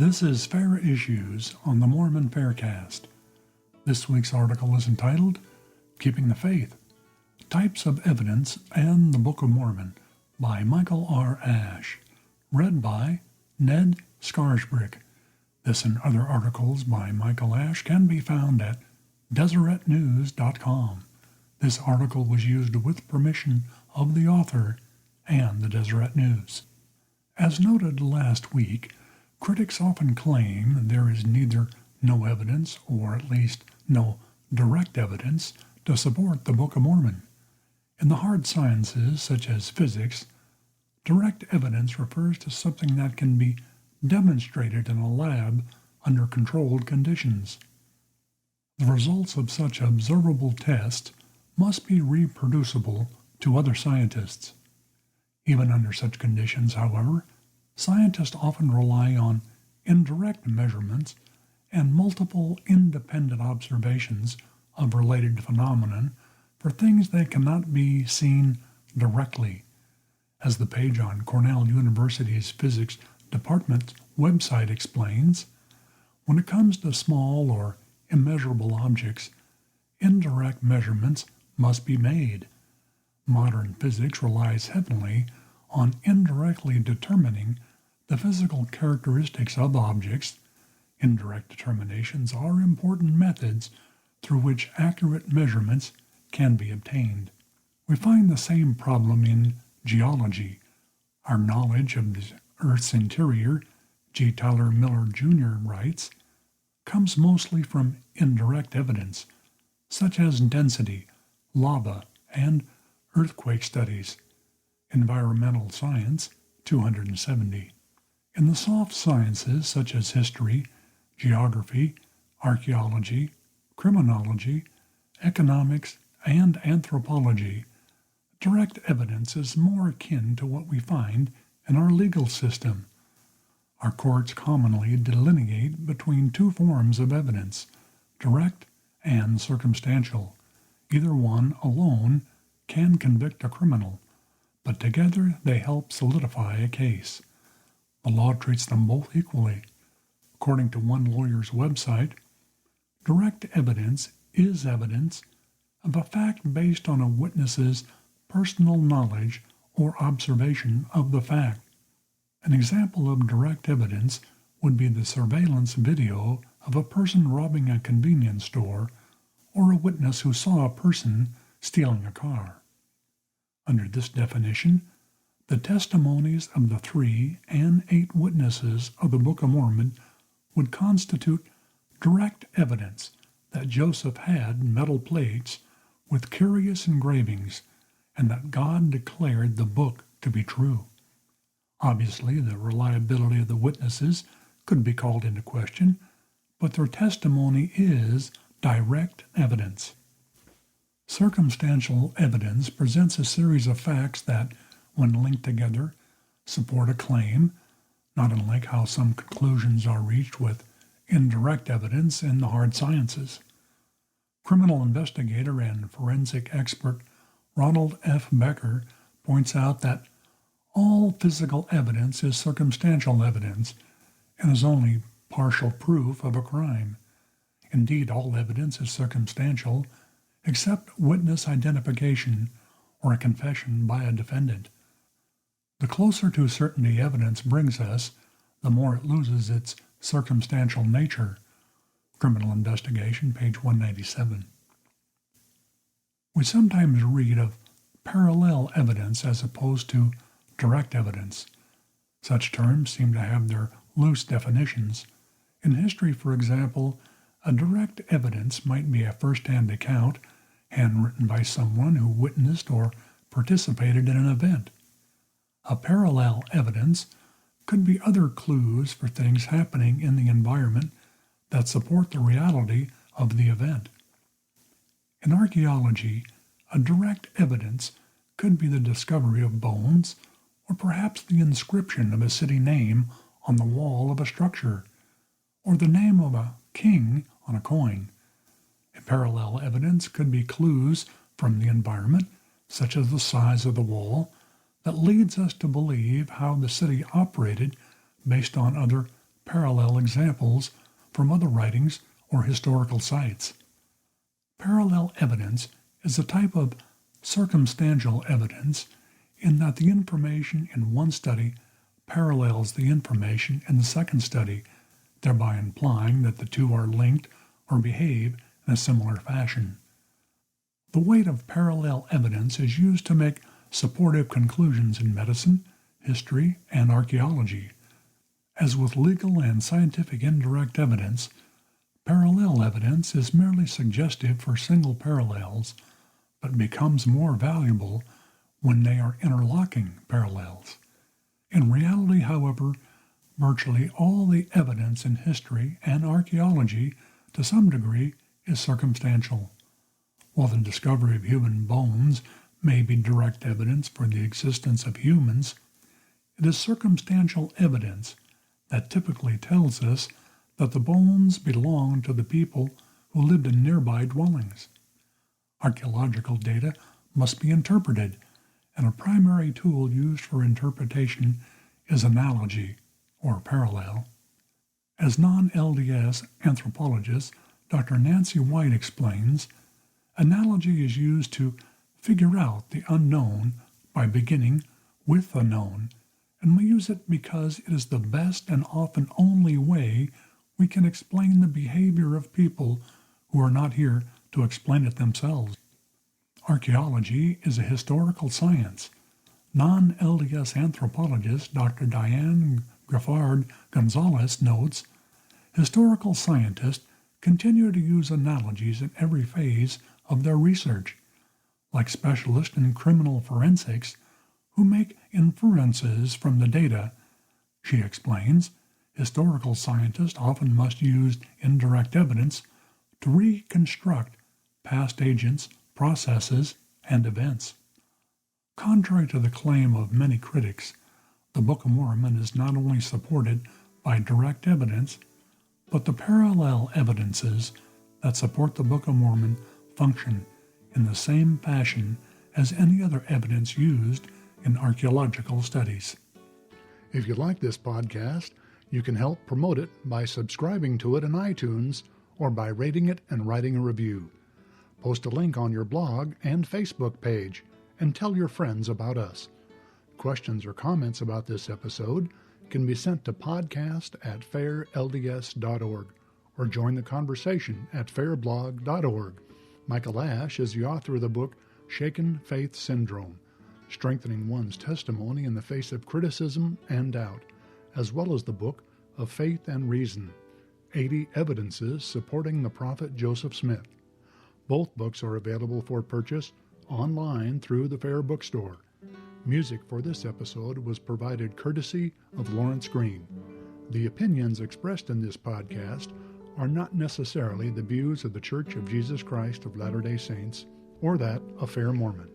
This is Fair Issues on the Mormon Faircast. This week's article is entitled, Keeping the Faith, Types of Evidence and the Book of Mormon by Michael R. Ash, read by Ned Scarsbrick. This and other articles by Michael Ash can be found at DeseretNews.com. This article was used with permission of the author and the Deseret News. As noted last week, critics often claim there is neither no evidence, or at least no direct evidence, to support the Book of Mormon. In the hard sciences, such as physics, direct evidence refers to something that can be demonstrated in a lab under controlled conditions. The results of such observable tests must be reproducible to other scientists. Even under such conditions, however, scientists often rely on indirect measurements and multiple independent observations of related phenomenon for things that cannot be seen directly. As the page on Cornell University's Physics Department's website explains, when it comes to small or immeasurable objects, indirect measurements must be made. Modern physics relies heavily on indirectly determining the physical characteristics of objects. Indirect determinations are important methods through which accurate measurements can be obtained. We find the same problem in geology. Our knowledge of the Earth's interior, G. Tyler Miller Jr. writes, comes mostly from indirect evidence, such as density, lava, and earthquake studies. Environmental Science, 270. In the soft sciences such as history, geography, archaeology, criminology, economics, and anthropology, direct evidence is more akin to what we find in our legal system. Our courts commonly delineate between two forms of evidence, direct and circumstantial. Either one alone can convict a criminal, but together they help solidify a case. The law treats them both equally. According to one lawyer's website, direct evidence is evidence of a fact based on a witness's personal knowledge or observation of the fact. An example of direct evidence would be the surveillance video of a person robbing a convenience store or a witness who saw a person stealing a car. Under this definition, the testimonies of the 3 and 8 witnesses of the Book of Mormon would constitute direct evidence that Joseph had metal plates with curious engravings and that God declared the book to be true. Obviously, the reliability of the witnesses could be called into question, but their testimony is direct evidence. Circumstantial evidence presents a series of facts that, when linked together, support a claim, not unlike how some conclusions are reached with indirect evidence in the hard sciences. Criminal investigator and forensic expert Ronald F. Becker points out that all physical evidence is circumstantial evidence and is only partial proof of a crime. Indeed, all evidence is circumstantial except witness identification or a confession by a defendant. The closer to certainty evidence brings us, the more it loses its circumstantial nature. Criminal Investigation, page 197. We sometimes read of parallel evidence as opposed to direct evidence. Such terms seem to have their loose definitions. In history, for example, a direct evidence might be a first-hand account handwritten by someone who witnessed or participated in an event. A parallel evidence could be other clues for things happening in the environment that support the reality of the event. In archaeology, a direct evidence could be the discovery of bones or perhaps the inscription of a city name on the wall of a structure, or the name of a king on a coin. A parallel evidence could be clues from the environment, such as the size of the wall, that leads us to believe how the city operated based on other parallel examples from other writings or historical sites. Parallel evidence is a type of circumstantial evidence in that the information in one study parallels the information in the second study, thereby implying that the two are linked or behave in a similar fashion. The weight of parallel evidence is used to make supportive conclusions in medicine, history, and archaeology. As with legal and scientific indirect evidence, parallel evidence is merely suggestive for single parallels, but becomes more valuable when they are interlocking parallels. In reality, however, virtually all the evidence in history and archaeology, to some degree, is circumstantial. While the discovery of human bones may be direct evidence for the existence of humans, it is circumstantial evidence that typically tells us that the bones belong to the people who lived in nearby dwellings. Archaeological data must be interpreted, and a primary tool used for interpretation is analogy, or parallel. As non-LDS anthropologist Dr. Nancy White explains, analogy is used to figure out the unknown by beginning with the known, and we use it because it is the best and often only way we can explain the behavior of people who are not here to explain it themselves. Archaeology is a historical science. Non-LDS anthropologist Dr. Diane Graffard Gonzalez notes, historical scientists continue to use analogies in every phase of their research, like specialists in criminal forensics who make inferences from the data. She explains, historical scientists often must use indirect evidence to reconstruct past agents, processes, and events. Contrary to the claim of many critics, the Book of Mormon is not only supported by direct evidence, but the parallel evidences that support the Book of Mormon function in the same fashion as any other evidence used in archaeological studies. If you like this podcast, you can help promote it by subscribing to it in iTunes or by rating it and writing a review. Post a link on your blog and Facebook page and tell your friends about us. Questions or comments about this episode can be sent to podcast@fairlds.org or join the conversation at fairblog.org. Michael Ash is the author of the book Shaken Faith Syndrome, Strengthening One's Testimony in the Face of Criticism and Doubt, as well as the book of Faith and Reason, 80 Evidences Supporting the Prophet Joseph Smith. Both books are available for purchase online through the Fair Bookstore. Music for this episode was provided courtesy of Lawrence Green. The opinions expressed in this podcast are not necessarily the views of the Church of Jesus Christ of Latter-day Saints or that of Fair Mormon.